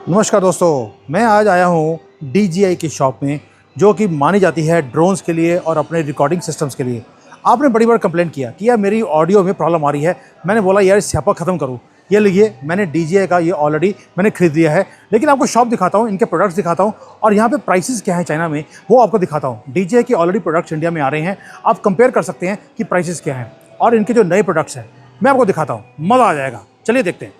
नमस्कार दोस्तों, मैं आज आया हूँ DJI की शॉप में, जो कि मानी जाती है ड्रोन्स के लिए और अपने रिकॉर्डिंग सिस्टम्स के लिए। आपने बड़ी बार कंप्लेंट किया कि यार मेरी ऑडियो में प्रॉब्लम आ रही है। मैंने बोला यार इस स्यापा ख़त्म करूँ। ये लीजिए, मैंने DJI का ये ऑलरेडी मैंने खरीद लिया है। लेकिन आपको शॉप दिखाता हूँ, इनके प्रोडक्ट्स दिखाता हूँ और यहाँ पे प्राइसेस क्या है चाइना में वो आपको दिखाता हूँ। DJI की ऑलरेडी प्रोडक्ट्स इंडिया में आ रहे हैं, आप कंपेयर कर सकते हैं कि प्राइसेस क्या हैं और इनके जो नए प्रोडक्ट्स हैं मैं आपको दिखाता हूँ। मज़ा आ जाएगा, चलिए देखते हैं।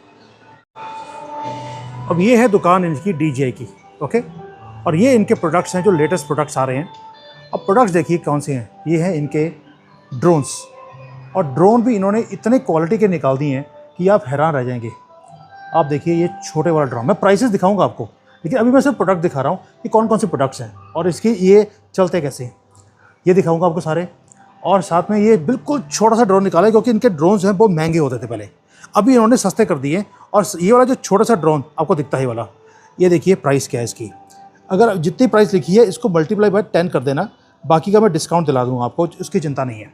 अब ये है दुकान इनकी DJI की, ओके। और ये इनके प्रोडक्ट्स हैं जो लेटेस्ट प्रोडक्ट्स आ रहे हैं। अब प्रोडक्ट्स देखिए कौन से हैं। ये हैं इनके ड्रोन्स, और ड्रोन भी इन्होंने इतने क्वालिटी के निकाल दिए हैं कि आप हैरान रह जाएंगे। आप देखिए ये छोटे वाला ड्रोन, मैं प्राइसेस दिखाऊंगा आपको, लेकिन अभी मैं सिर्फ प्रोडक्ट दिखा रहा हूँ कि कौन कौन से प्रोडक्ट्स हैं और इसके ये चलते कैसे, ये दिखाऊंगा आपको सारे। और साथ में ये बिल्कुल छोटा सा ड्रोन निकाला है, क्योंकि इनके ड्रोन जो हैं बहुत महंगे होते थे पहले, अभी इन्होंने सस्ते कर दिए। और ये वाला जो छोटा सा ड्रोन आपको दिखता है वाला, ये देखिए प्राइस क्या है इसकी। अगर जितनी प्राइस लिखी है इसको मल्टीप्लाई बाय 10 कर देना, बाकी का मैं डिस्काउंट दिला दूँगा आपको, उसकी चिंता नहीं है।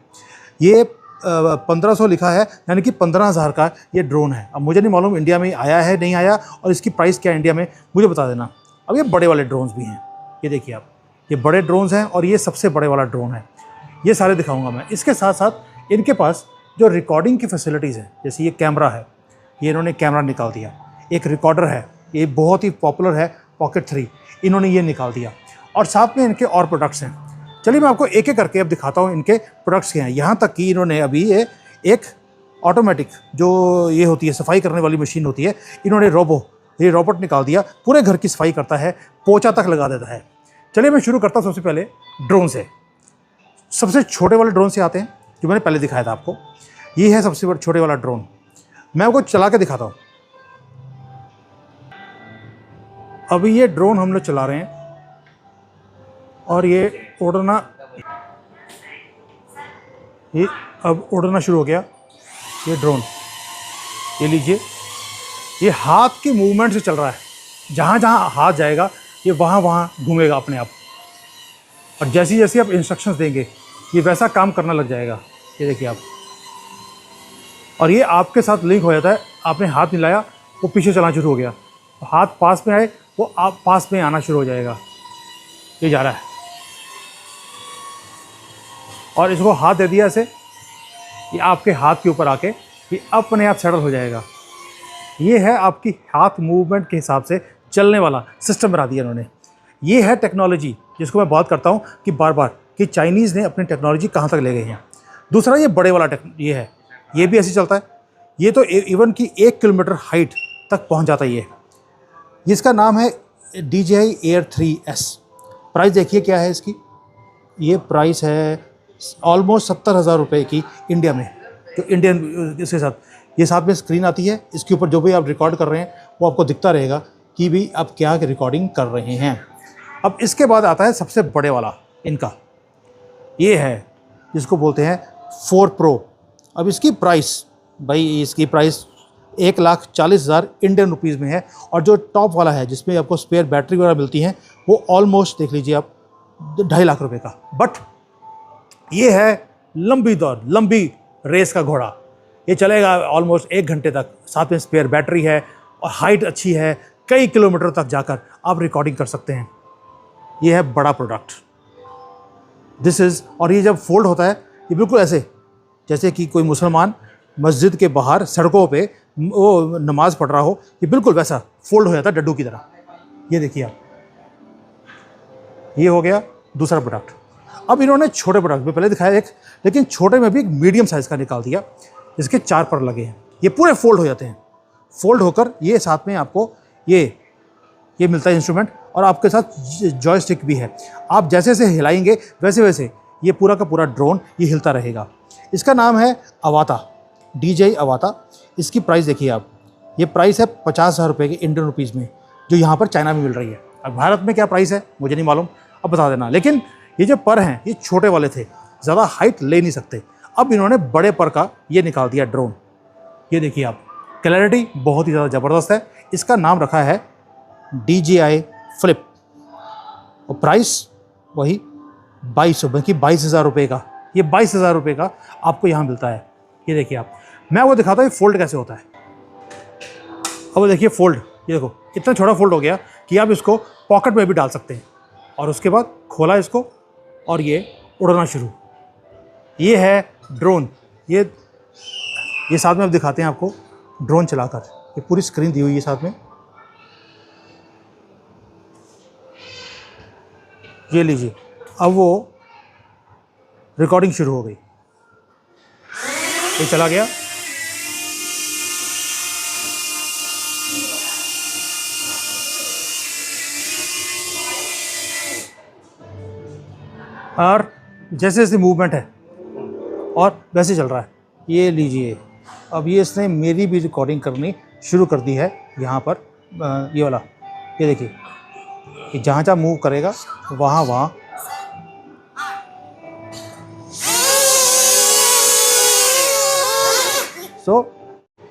ये 1500 लिखा है, यानी कि 15,000 का ये ड्रोन है। अब मुझे नहीं मालूम इंडिया में आया है नहीं आया, और इसकी प्राइस क्या है इंडिया में मुझे बता देना। अब ये बड़े वाले ड्रोन्स भी हैं, ये देखिए आप, ये बड़े ड्रोन्स हैं और ये सबसे बड़े वाला ड्रोन है। ये सारे दिखाऊंगा मैं। इसके साथ साथ इनके पास जो रिकॉर्डिंग की फैसिलिटीज़ हैं, जैसे ये कैमरा है, ये इन्होंने कैमरा निकाल दिया। एक रिकॉर्डर है, ये बहुत ही पॉपुलर है, पॉकेट 3, इन्होंने ये निकाल दिया। और साथ में इनके और प्रोडक्ट्स हैं। चलिए मैं आपको एक एक करके अब दिखाता हूँ इनके प्रोडक्ट्स क्या हैं। यहाँ तक कि इन्होंने अभी ये एक ऑटोमेटिक जो ये होती है सफाई करने वाली मशीन होती है, इन्होंने ये रोबोट निकाल दिया, पूरे घर की सफाई करता है, पोछा तक लगा देता है। चलिए मैं शुरू करता हूँ सबसे पहले ड्रोन से। सबसे छोटे वाले ड्रोन से आते हैं, जो मैंने पहले दिखाया था आपको। ये है सबसे छोटे वाला ड्रोन, मैं आपको चला के दिखाता हूँ। अभी ये ड्रोन हम लोग चला रहे हैं और ये अब उड़ना शुरू हो गया ये ड्रोन। ये लीजिए, ये हाथ के मूवमेंट से चल रहा है। जहाँ जहाँ हाथ जाएगा ये वहाँ वहाँ घूमेगा अपने आप, और जैसे जैसे आप इंस्ट्रक्शंस देंगे ये वैसा काम करना लग जाएगा। ये देखिए आप, और ये आपके साथ लिंक हो जाता है। आपने हाथ मिलाया, वो पीछे चलना शुरू हो गया, हाथ पास में आए वो आप पास में आना शुरू हो जाएगा। ये जा रहा है, और इसको हाथ दे दिया ऐसे, ये आपके हाथ के ऊपर आके ये अपने आप सेटल हो जाएगा। ये है आपकी हाथ मूवमेंट के हिसाब से चलने वाला सिस्टम बना दिया इन्होंने। ये है टेक्नोलॉजी जिसको मैं बात करता हूँ कि बार बार कि चाइनीज़ ने अपनी टेक्नोलॉजी कहाँ तक ले गए हैं। दूसरा ये बड़े वाला ये है, ये भी ऐसे चलता है। ये तो इवन कि 1 किलोमीटर हाइट तक पहुँच जाता है। ये जिसका नाम है DJI Air 3S। प्राइस देखिए क्या है इसकी। ये प्राइस है ऑलमोस्ट 70,000 रुपये की इंडिया में, जो इंडियन इसके साथ ये साथ में स्क्रीन आती है। इसके ऊपर जो भी आप रिकॉर्ड कर रहे हैं वो आपको दिखता रहेगा कि भी आप क्या रिकॉर्डिंग कर रहे हैं। अब इसके बाद आता है सबसे बड़े वाला इनका, ये है जिसको बोलते हैं 4 Pro। अब इसकी प्राइस, भाई इसकी प्राइस 1,40,000 इंडियन रुपीज़ में है। और जो टॉप वाला है जिसमें आपको स्पेयर बैटरी वगैरह मिलती हैं, वो ऑलमोस्ट देख लीजिए आप 2.5 लाख रुपए का। बट ये है लंबी दौड़, लंबी रेस का घोड़ा। ये चलेगा ऑलमोस्ट 1 घंटे तक, साथ में स्पेयर बैटरी है और हाइट अच्छी है, कई किलोमीटर तक जाकर आप रिकॉर्डिंग कर सकते हैं। ये है बड़ा प्रोडक्ट, दिस इज़। और ये जब फोल्ड होता है ये बिल्कुल ऐसे, जैसे कि कोई मुसलमान मस्जिद के बाहर सड़कों पे वो नमाज़ पढ़ रहा हो, ये बिल्कुल वैसा फोल्ड हो जाता है डड्डू की तरह। ये देखिए आप, ये हो गया दूसरा प्रोडक्ट। अब इन्होंने छोटे प्रोडक्ट में पहले दिखाया एक, लेकिन छोटे में भी एक मीडियम साइज़ का निकाल दिया, जिसके 4 पर लगे हैं। ये पूरे फोल्ड हो जाते हैं। फोल्ड होकर ये साथ में आपको ये मिलता है इंस्ट्रूमेंट, और आपके साथ जॉयस्टिक भी है। आप जैसे जैसे हिलाएंगे वैसे वैसे ये पूरा का पूरा ड्रोन ये हिलता रहेगा। इसका नाम है अवाता, DJI अवाता। इसकी प्राइस देखिए आप, ये प्राइस है 50,000 रुपये के इंडियन रुपीज़ में, जो यहाँ पर चाइना में मिल रही है। अब भारत में क्या प्राइस है मुझे नहीं मालूम, अब बता देना। लेकिन ये जो पर हैं ये छोटे वाले थे, ज़्यादा हाइट ले नहीं सकते। अब इन्होंने बड़े पर का ये निकाल दिया ड्रोन। ये देखिए आप, क्लैरिटी बहुत ही ज़्यादा ज़बरदस्त है। इसका नाम रखा है DJI फ्लिप, और प्राइस वही 22,000 रुपये का। ये 22,000 रुपये का आपको यहाँ मिलता है। ये देखिए आप, मैं वो दिखाता हूँ फोल्ड कैसे होता है। अब देखिए फोल्ड, ये देखो इतना छोटा फोल्ड हो गया कि आप इसको पॉकेट में भी डाल सकते हैं। और उसके बाद खोला इसको और ये उड़ना शुरू। ये है ड्रोन। ये साथ में अब दिखाते हैं आपको ड्रोन चलाकर। ये पूरी स्क्रीन दी हुई है साथ में। ये लीजिए, अब वो रिकॉर्डिंग शुरू हो गई। ये चला गया। और जैसे जैसे मूवमेंट है और वैसे चल रहा है। ये लीजिए, अब ये इसने मेरी भी रिकॉर्डिंग करनी शुरू कर दी है। यहाँ पर ये वाला, ये देखिए, कि जहाँ जहाँ मूव करेगा वहाँ वहाँ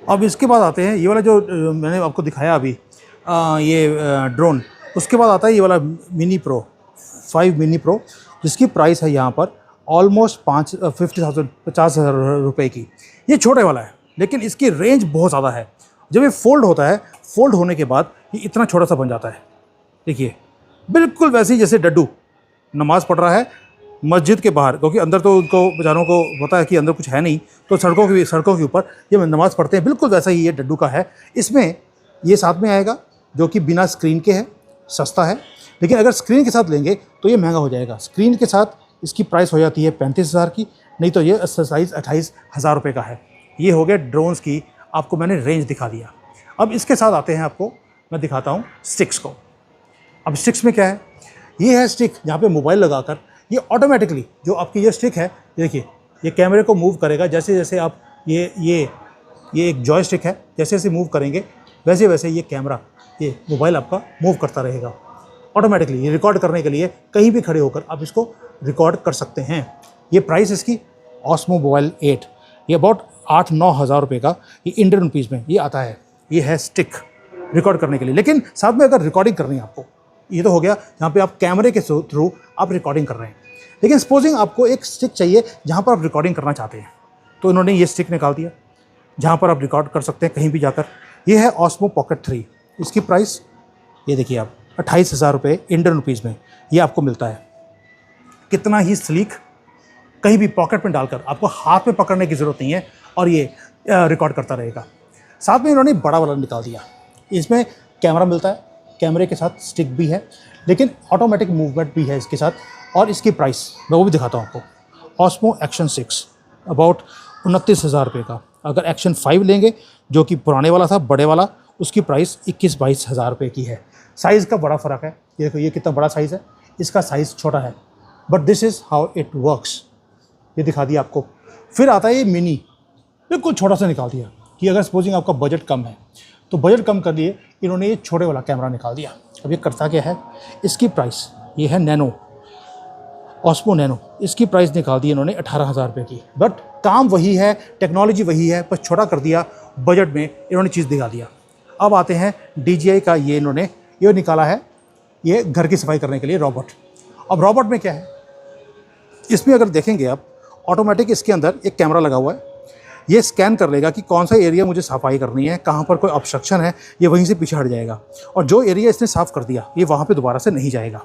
अब इसके बाद आते हैं ये वाला जो मैंने आपको दिखाया अभी, ये ड्रोन। उसके बाद आता है ये वाला मिनी प्रो 5 मिनी प्रो, जिसकी प्राइस है यहाँ पर ऑलमोस्ट 50,000 रुपये की। ये छोटे वाला है लेकिन इसकी रेंज बहुत ज़्यादा है। जब ये फोल्ड होता है, फोल्ड होने के बाद ये इतना छोटा सा बन जाता है। देखिए बिल्कुल वैसे ही जैसे डड्डू नमाज़ पढ़ रहा है मस्जिद के बाहर, क्योंकि अंदर तो उनको बेचारों को पता है कि अंदर कुछ है नहीं, तो सड़कों के ऊपर ये नमाज़ पढ़ते हैं। बिल्कुल वैसा ही ये डड्डू का है। इसमें ये साथ में आएगा जो कि बिना स्क्रीन के है, सस्ता है। लेकिन अगर स्क्रीन के साथ लेंगे तो ये महंगा हो जाएगा। स्क्रीन के साथ इसकी प्राइस हो जाती है 35,000 की, नहीं तो ये 28,000 रुपये का है। ये हो गया ड्रोन्स की, आपको मैंने रेंज दिखा दिया। अब इसके साथ आते हैं, आपको मैं दिखाता हूँ स्टिक्स को। अब स्टिक्स में क्या है, ये है स्टिक जहाँ पे मोबाइल लगाकर ये ऑटोमेटिकली जो आपकी ये स्टिक है, ये देखिए, ये कैमरे को मूव करेगा। जैसे जैसे आप ये एक जॉयस्टिक है, जैसे जैसे मूव करेंगे वैसे वैसे ये कैमरा, ये मोबाइल आपका मूव करता रहेगा ऑटोमेटिकली। ये रिकॉर्ड करने के लिए कहीं भी खड़े होकर आप इसको रिकॉर्ड कर सकते हैं। ये प्राइस इसकी ऑस्मो मोबाइल 8, ये अबाउट 8-9 हज़ार रुपये का ये इंडियन रुपीज़ में ये आता है। ये है स्टिक रिकॉर्ड करने के लिए। लेकिन साथ में अगर रिकॉर्डिंग करनी है आपको, ये तो हो गया जहाँ पे आप कैमरे के थ्रू आप रिकॉर्डिंग कर रहे हैं। लेकिन सपोजिंग आपको एक स्टिक चाहिए जहाँ पर आप रिकॉर्डिंग करना चाहते हैं, तो इन्होंने ये स्टिक निकाल दिया जहाँ पर आप रिकॉर्ड कर सकते हैं कहीं भी जाकर। ये है ऑस्मो पॉकेट 3। इसकी प्राइस ये देखिए आप 28,000 रुपये इंडियन रुपीज़ में ये आपको मिलता है। कितना ही स्लीक, कहीं भी पॉकेट में डालकर आपको हाथ में पकड़ने की ज़रूरत नहीं है और ये रिकॉर्ड करता रहेगा। साथ में इन्होंने बड़ा वाला निकाल दिया। इसमें कैमरा मिलता है, कैमरे के साथ स्टिक भी है, लेकिन ऑटोमेटिक मूवमेंट भी है इसके साथ। और इसकी प्राइस मैं वो भी दिखाता हूँ आपको। ऑस्मो एक्शन 6 अबाउट 29,000 रुपये का। अगर एक्शन 5 लेंगे जो कि पुराने वाला था, बड़े वाला, उसकी प्राइस 21-22 हज़ार रुपये की है। साइज़ का बड़ा फ़र्क है। ये देखो ये कितना बड़ा साइज़ है, इसका साइज़ छोटा है, but this is how it works. ये दिखा दिया आपको। फिर आता है ये मिनी, बिल्कुल छोटा सा निकाल दिया कि अगर सपोजिंग आपका बजट कम है तो बजट कम कर लिए इन्होंने ये छोटे वाला कैमरा निकाल दिया। अब ये करता क्या है, इसकी प्राइस ये है नैनो, ऑस्मो नैनो। इसकी प्राइस निकाल दी इन्होंने 18,000 रुपये की। बट काम वही है, टेक्नोलॉजी वही है, बस छोटा कर दिया, बजट में इन्होंने चीज़ दिखा दिया। अब आते हैं DJI का, ये इन्होंने ये निकाला है, ये घर की सफाई करने के लिए रोबोट। अब रोबोट में क्या है, इसमें अगर देखेंगे आप, ऑटोमेटिक इसके अंदर एक कैमरा लगा हुआ है। ये स्कैन कर लेगा कि कौन सा एरिया मुझे सफाई करनी है, कहाँ पर कोई ऑब्स्ट्रक्शन है, ये वहीं से पीछे हट जाएगा। और जो एरिया इसने साफ़ कर दिया ये वहाँ पे दोबारा से नहीं जाएगा।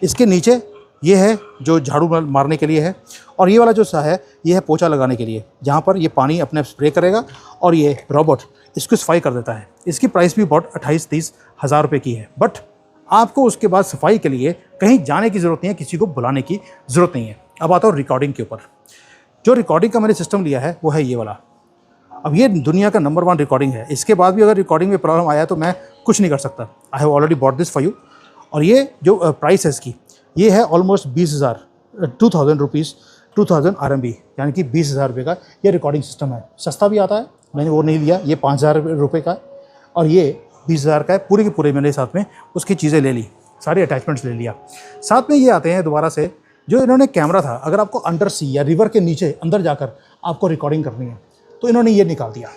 इसके नीचे ये है जो झाड़ू मारने के लिए है, और ये वाला जो सा है ये है पोछा लगाने के लिए, जहाँ पर ये पानी अपने स्प्रे करेगा और ये रोबोट इसको सफाई कर देता है। इसकी प्राइस भी बहुत 28-30 हज़ार रुपये की है। बट आपको उसके बाद सफाई के लिए कहीं जाने की ज़रूरत नहीं है, किसी को बुलाने की ज़रूरत नहीं है। अब आता हूँ रिकॉर्डिंग के ऊपर। जो रिकॉर्डिंग का मैंने सिस्टम लिया है वो है ये वाला। अब ये दुनिया का नंबर 1 रिकॉर्डिंग है। इसके बाद भी अगर रिकॉर्डिंग में प्रॉब्लम आया तो मैं कुछ नहीं कर सकता। I have already bought this for you. और ये जो प्राइस है इसकी, ये है ऑलमोस्ट 20,000 रुपीज़, 2000 RMB, यानी कि 20,000 रुपये का ये रिकॉर्डिंग सिस्टम है। सस्ता भी आता है, मैंने वो नहीं लिया। ये 5,000 रुपये का और ये 20,000 का है। पूरे के पूरे मैंने साथ में उसकी चीज़ें ले ली, सारी अटैचमेंट्स ले लिया। साथ में ये आते हैं दोबारा से, जो इन्होंने कैमरा था, अगर आपको अंडर सी या रिवर के नीचे अंदर जाकर आपको रिकॉर्डिंग करनी है तो इन्होंने ये निकाल दिया,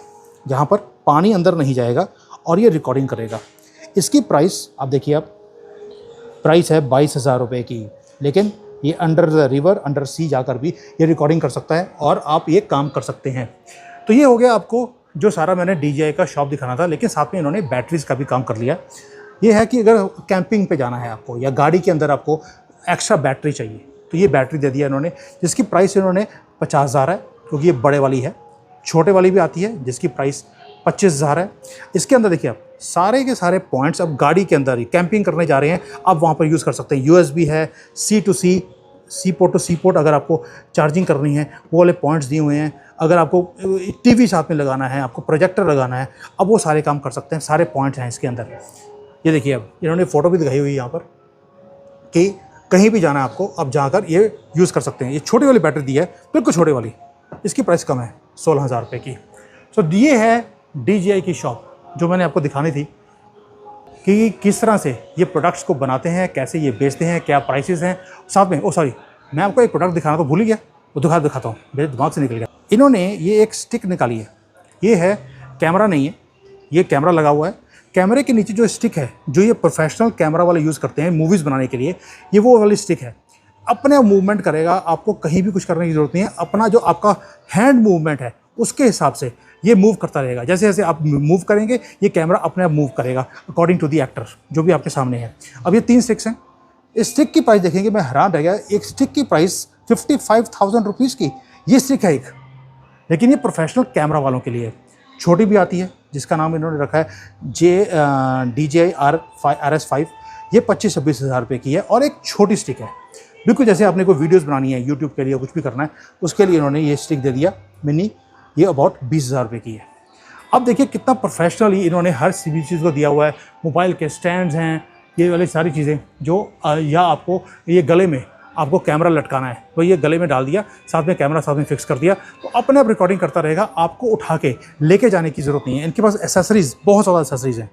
जहाँ पर पानी अंदर नहीं जाएगा और ये रिकॉर्डिंग करेगा। इसकी प्राइस आप देखिए, आप प्राइस है 22,000 रुपये की। लेकिन ये अंडर द रिवर, अंडर सी जाकर भी ये रिकॉर्डिंग कर सकता है और आप ये काम कर सकते हैं। तो ये हो गया आपको जो सारा मैंने DJI का शॉप दिखाना था, लेकिन साथ में इन्होंने बैटरीज़ का भी काम कर लिया। ये है कि अगर कैंपिंग पे जाना है आपको या गाड़ी के अंदर आपको एक्स्ट्रा बैटरी चाहिए तो ये बैटरी दे दिया इन्होंने, जिसकी प्राइस इन्होंने 50,000 है, क्योंकि ये बड़े वाली है। छोटे वाली भी आती है जिसकी प्राइस 25,000 है। इसके अंदर देखिए आप सारे के सारे पॉइंट्स अब गाड़ी के अंदर ही कैंपिंग करने जा रहे हैं आप वहाँ पर यूज़ कर सकते हैं। USB है, C to C, C port to C port, अगर आपको चार्जिंग करनी है वो वाले पॉइंट्स दिए हुए हैं। अगर आपको TV साथ में लगाना है, आपको प्रोजेक्टर लगाना है, अब वो सारे काम कर सकते हैं, सारे पॉइंट्स हैं इसके अंदर। ये देखिए अब इन्होंने फ़ोटो भी दिखाई हुई है यहाँ पर कि कहीं भी जाना है आपको, अब जाकर ये यूज़ कर सकते हैं। ये छोटी वाली बैटरी दी है, बिल्कुल छोटी वाली, इसकी प्राइस कम है 16,000 रुपये की। सो ये है DJI की शॉप जो मैंने आपको दिखानी थी कि किस तरह से ये प्रोडक्ट्स को बनाते हैं, कैसे ये बेचते हैं, क्या प्राइसेस हैं। साथ में मैं आपको एक प्रोडक्ट दिखाना तो भूल ही गया, वो दिखाता हूँ, मेरे दिमाग से निकल गया। इन्होंने ये एक स्टिक निकाली है, ये है कैमरा नहीं है, ये कैमरा लगा हुआ है। कैमरे के नीचे जो स्टिक है, जो ये प्रोफेशनल कैमरा वाले यूज़ करते हैं मूवीज़ बनाने के लिए, ये वो वाली स्टिक है। अपने आप मूवमेंट करेगा, आपको कहीं भी कुछ करने की ज़रूरत नहीं है। अपना जो आपका हैंड मूवमेंट है उसके हिसाब से ये मूव करता रहेगा। जैसे जैसे आप मूव करेंगे ये कैमरा अपने आप मूव करेगा अकॉर्डिंग टू द एक्टर जो भी आपके सामने है। अब ये 3 स्टिक्स हैं। इस स्टिक की प्राइस देखेंगे, मैं हैरान रह गया। एक स्टिक की प्राइस 55,000 रुपीज़ की ये स्टिक है एक, लेकिन ये प्रोफेशनल कैमरा वालों के लिए। छोटी भी आती है जिसका नाम इन्होंने रखा है DJI RS5, ये 25-26 हज़ार रुपये की है और एक छोटी स्टिक है। बिल्कुल जैसे आपने कोई वीडियोस बनानी है यूट्यूब के लिए, कुछ भी करना है, उसके लिए इन्होंने ये स्टिक दे दिया मिनी, ये अबाउट 20,000 रुपये की है। अब देखिए कितना प्रोफेशनली इन्होंने हर चीज़ को दिया हुआ है। मोबाइल के स्टैंड्स हैं, ये वाली सारी चीज़ें जो या आपको ये गले में आपको कैमरा लटकाना है तो ये गले में डाल दिया, साथ में कैमरा साथ में फिक्स कर दिया, तो अपने आप रिकॉर्डिंग करता रहेगा, आपको उठा के लेके जाने की ज़रूरत नहीं है। इनके पास एसेसरीज़, बहुत ज़्यादा एसेसरीज़ हैं।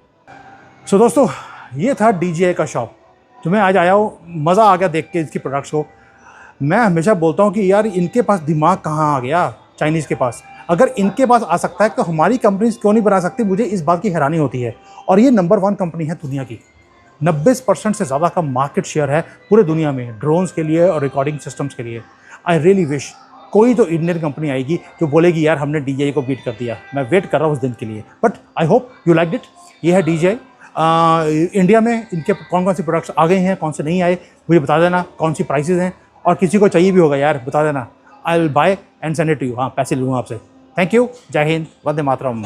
सो दोस्तों ये था DJI का शॉप जो मैं आज आया हूँ, मज़ा आ गया देख के इसकी प्रोडक्ट्स को। मैं हमेशा बोलता हूँ कि यार इनके पास दिमाग कहाँ आ गया चाइनीज़ के पास। अगर इनके पास आ सकता है तो हमारी कंपनीज क्यों नहीं बना सकती, मुझे इस बात की हैरानी होती है। और ये नंबर 1 कंपनी है दुनिया की, 90% से ज़्यादा का मार्केट शेयर है पूरे दुनिया में ड्रोन्स के लिए और रिकॉर्डिंग सिस्टम्स के लिए। आई रियली विश कोई तो इंडियन कंपनी आएगी जो बोलेगी यार हमने DJI को बीट कर दिया। मैं वेट कर रहा हूँ उस दिन के लिए, but I hope you like it. ये है DJI। इंडिया में इनके कौन कौन सी प्रोडक्ट्स आ गए हैं, कौन से नहीं आए, मुझे बता देना, कौन सी प्राइसेस हैं, और किसी को चाहिए भी होगा यार बता देना। I will buy and send it to you. हाँ, पैसे लूँगा आपसे। थैंक यू, जय हिंद, वंदे मातरम।